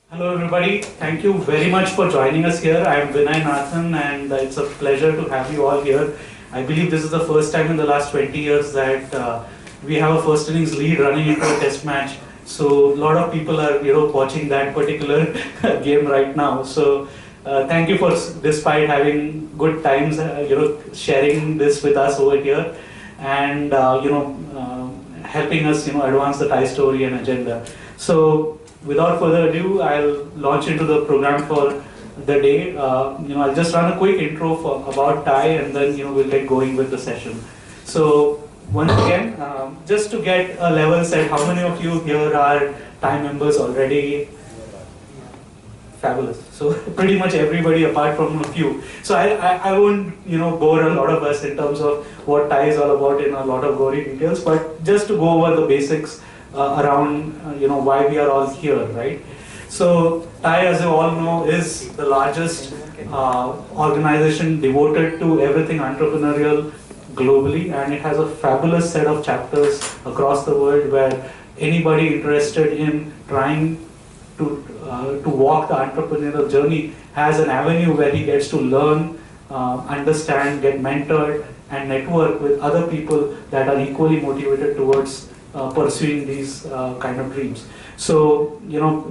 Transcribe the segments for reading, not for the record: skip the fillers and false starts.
Hello everybody, thank you very much for joining us here. I am Vinay Nathan and it's a pleasure to have you all here. I believe this is the first time in the last 20 years that we have a first innings lead running into a test match. So a lot of people are watching that particular game right now. So thank you for, despite having good times, sharing this with us over here and helping us advance the Thai story and agenda. So without further ado, I'll launch into the program for the day. I'll just run a quick intro about Thai, and then we'll get going with the session. So once again, just to get a level set, how many of you here are Thai members already? Fabulous. So pretty much everybody apart from a few. So I won't bore a lot of us in terms of what Thai is all about in a lot of gory details, but just to go over the basics around why we are all here, right? So Thai, as you all know, is the largest organization devoted to everything entrepreneurial globally, and it has a fabulous set of chapters across the world where anybody interested in trying to walk the entrepreneurial journey has an avenue where he gets to learn, understand, get mentored, and network with other people that are equally motivated towards pursuing these kind of dreams. So,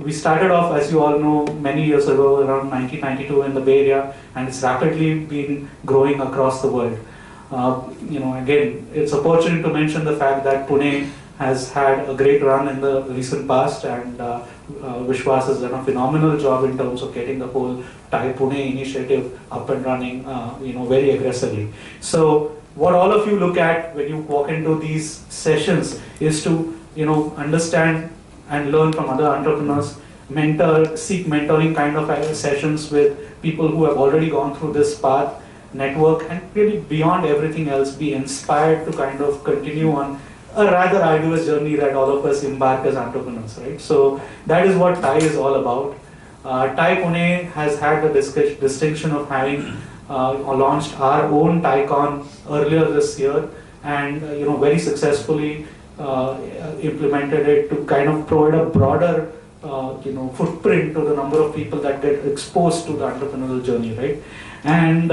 we started off, as you all know, many years ago, around 1992 in the Bay Area, and it's rapidly been growing across the world. Again, it's opportune to mention the fact that Pune has had a great run in the recent past, and Vishwas has done a phenomenal job in terms of getting the whole Thai Pune initiative up and running, very aggressively. So what all of you look at when you walk into these sessions is to, understand and learn from other entrepreneurs, seek mentoring kind of sessions with people who have already gone through this path, network, and really beyond everything else, be inspired to kind of continue on a rather arduous journey that all of us embark as entrepreneurs, right? So that is what Thai is all about. Thai Pune has had the distinction of having launched our own ThaiCon earlier this year, and very successfully implemented it to kind of provide a broader footprint to the number of people that get exposed to the entrepreneurial journey, right? And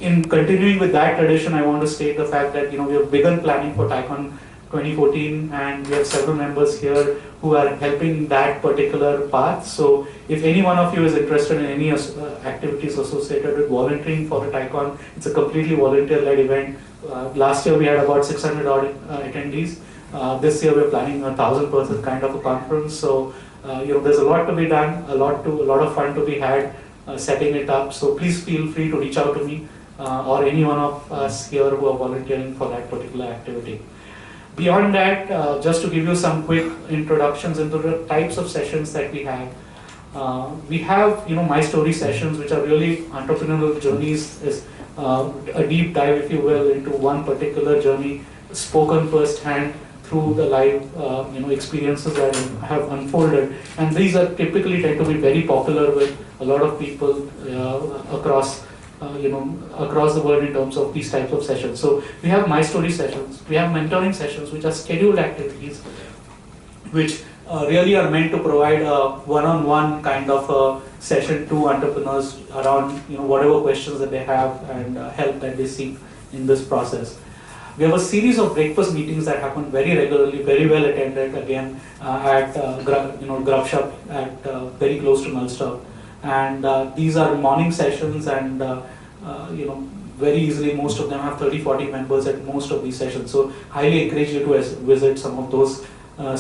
in continuing with that tradition, I want to state the fact that we have begun planning for ThaiCon 2014, and we have several members here who are helping that particular path. So if any one of you is interested in any activities associated with volunteering for the ThaiCon, it's a completely volunteer-led event. Last year we had about 600 odd attendees. This year we're planning a 1,000-person kind of a conference. So there's a lot to be done, a lot of fun to be had setting it up. So please feel free to reach out to me or any one of us here who are volunteering for that particular activity. Beyond that, just to give you some quick introductions into the types of sessions that we have. We have, My Story sessions, which are really entrepreneurial journeys, is a deep dive, if you will, into one particular journey, spoken firsthand through the live, experiences that have unfolded. And these are typically tend to be very popular with a lot of people across the world in terms of these types of sessions. So we have My Story sessions, we have mentoring sessions, which are scheduled activities, which really are meant to provide a one-on-one kind of a session to entrepreneurs around whatever questions that they have and help that they seek in this process. We have a series of breakfast meetings that happen very regularly, very well attended, again at Grub Shop at very close to Melstop. And these are morning sessions, and very easily most of them have 30-40 members at most of these sessions. So highly encourage you to visit some of those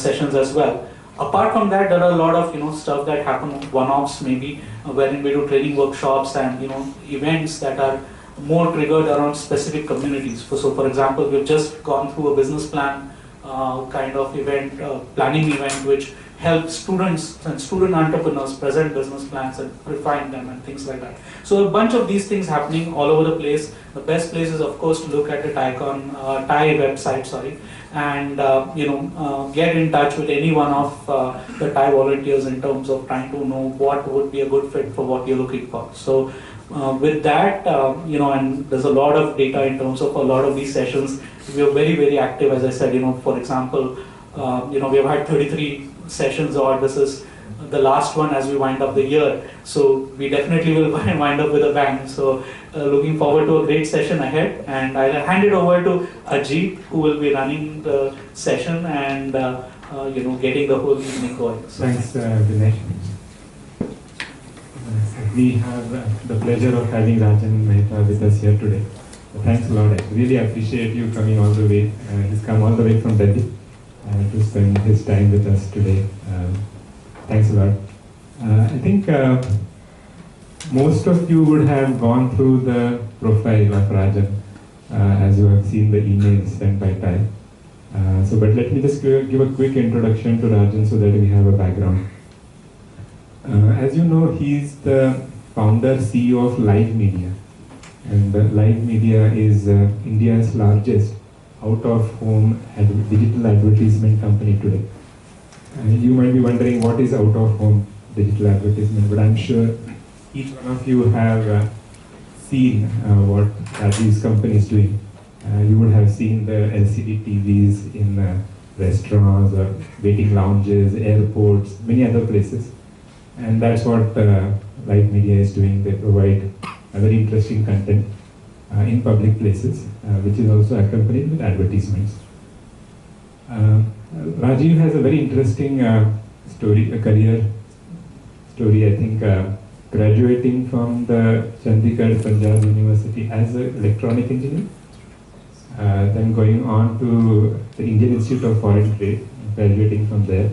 sessions as well. Apart from that, there are a lot of stuff that happen one-offs, maybe wherein we do training workshops and events that are more triggered around specific communities. So for example, we've just gone through a business plan kind of event, planning event, which helps students and student entrepreneurs present business plans and refine them and things like that. So a bunch of these things happening all over the place. The best place is, of course, to look at the Thai website, and get in touch with any one of the Thai volunteers in terms of trying to know what would be a good fit for what you're looking for. So with that, and there's a lot of data in terms of a lot of these sessions. We are very, very active, as I said, for example, we have had 33 sessions, or this is the last one as we wind up the year. So we definitely will wind up with a bang. So looking forward to a great session ahead. And I'll hand it over to Ajit, who will be running the session and getting the whole evening going. So thanks, Dinesh. We have the pleasure of having Rajan Mehta with us here today. Thanks a lot. I really appreciate you coming all the way. He's come all the way from Delhi to spend his time with us today. Thanks a lot. I think most of you would have gone through the profile of Rajan as you have seen the emails sent by Ty. But let me just give a quick introduction to Rajan so that we have a background. As you know, he's the founder, CEO of Live Media. And Live Media is India's largest out-of-home digital advertisement company today. You might be wondering what is out-of-home digital advertisement, but I'm sure each one of you have seen what Rajiv's company is doing. You would have seen the LCD TVs in restaurants or waiting lounges, airports, many other places. And that's what Live Media is doing. They provide a very interesting content in public places, which is also accompanied with advertisements. Rajiv has a very interesting career story. I think graduating from the Chandigarh Punjab University as an electronic engineer, then going on to the Indian Institute of Foreign Trade, graduating from there,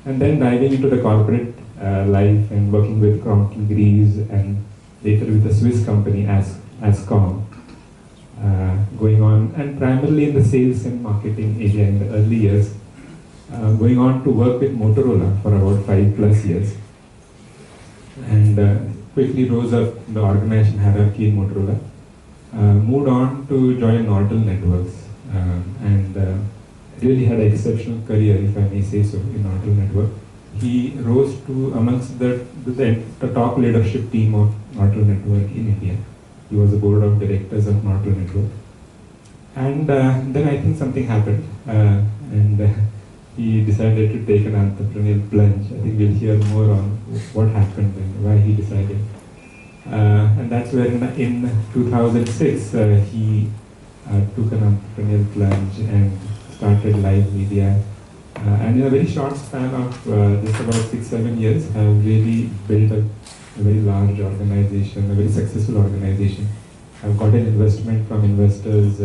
and then diving into the corporate life and working with Crompton Greaves and later with the Swiss company Ascom, going on and primarily in the sales and marketing area in the early years, going on to work with Motorola for about 5+ years, and quickly rose up the organization hierarchy in Motorola, moved on to join Nortel Networks, and really had an exceptional career, if I may say so, in Nortel Network. He rose to amongst the top leadership team of Nortel Network in India. He was the board of directors of Nortel Network. And then I think something happened, and he decided to take an entrepreneurial plunge. I think we'll hear more on what happened and why he decided. And that's where in 2006 he took an entrepreneurial plunge and started Live Media. And in a very short span of just about 6-7 years, have really built a very large organization, a very successful organization. I've got an investment from investors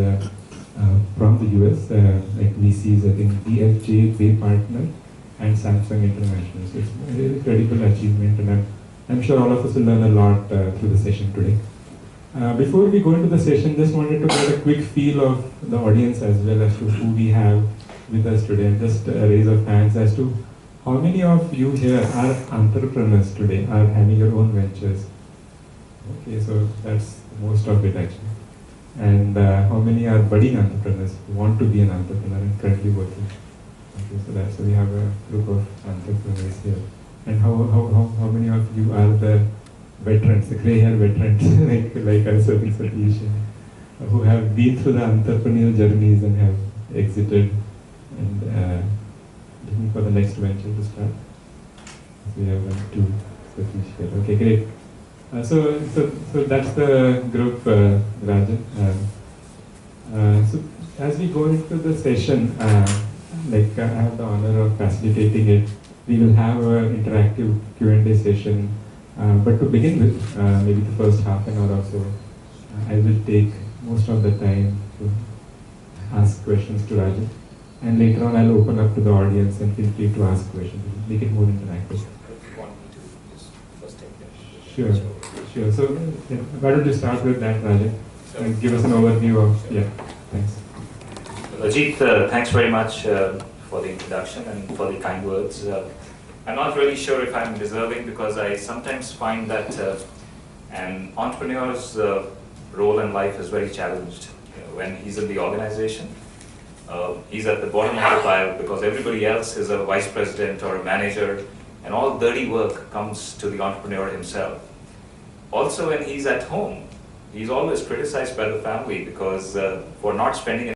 from the US, like VCs, I think DFJ, Bay Partner, and Samsung International. So it's a really credible achievement, and I'm sure all of us will learn a lot through the session today. Before we go into the session, just wanted to get a quick feel of the audience as well as to who we have with us today, and just a raise of hands as to how many of you here are entrepreneurs today, are having your own ventures. Okay, so that's most of it actually. And how many are budding entrepreneurs who want to be an entrepreneur and currently working? Okay, so we have a group of entrepreneurs here. And how many of you are the veterans, the grey hair veterans, like Asaf and Satish, who have been through the entrepreneurial journeys and have exited and looking for the next venture to start? So we have 1, 2, Satish here. Okay, great. So that's the group, Rajan. So as we go into the session, I have the honor of facilitating it. We will have an interactive Q&A session. But to begin with, maybe the first half an hour or so, I will take most of the time to ask questions to Rajan. And later on, I'll open up to the audience and feel free to ask questions, make it more interactive. If you want me to just first take that. Sure. So why don't you start with that, Rajan, and give us an overview of, thanks. Ajit, thanks very much for the introduction and for the kind words. I'm not really sure if I'm deserving, because I sometimes find that an entrepreneur's role in life is very challenged. When he's in the organization, he's at the bottom of the pile because everybody else is a vice president or a manager, and all dirty work comes to the entrepreneur himself. Also, when he's at home, he's always criticized by the family because for not spending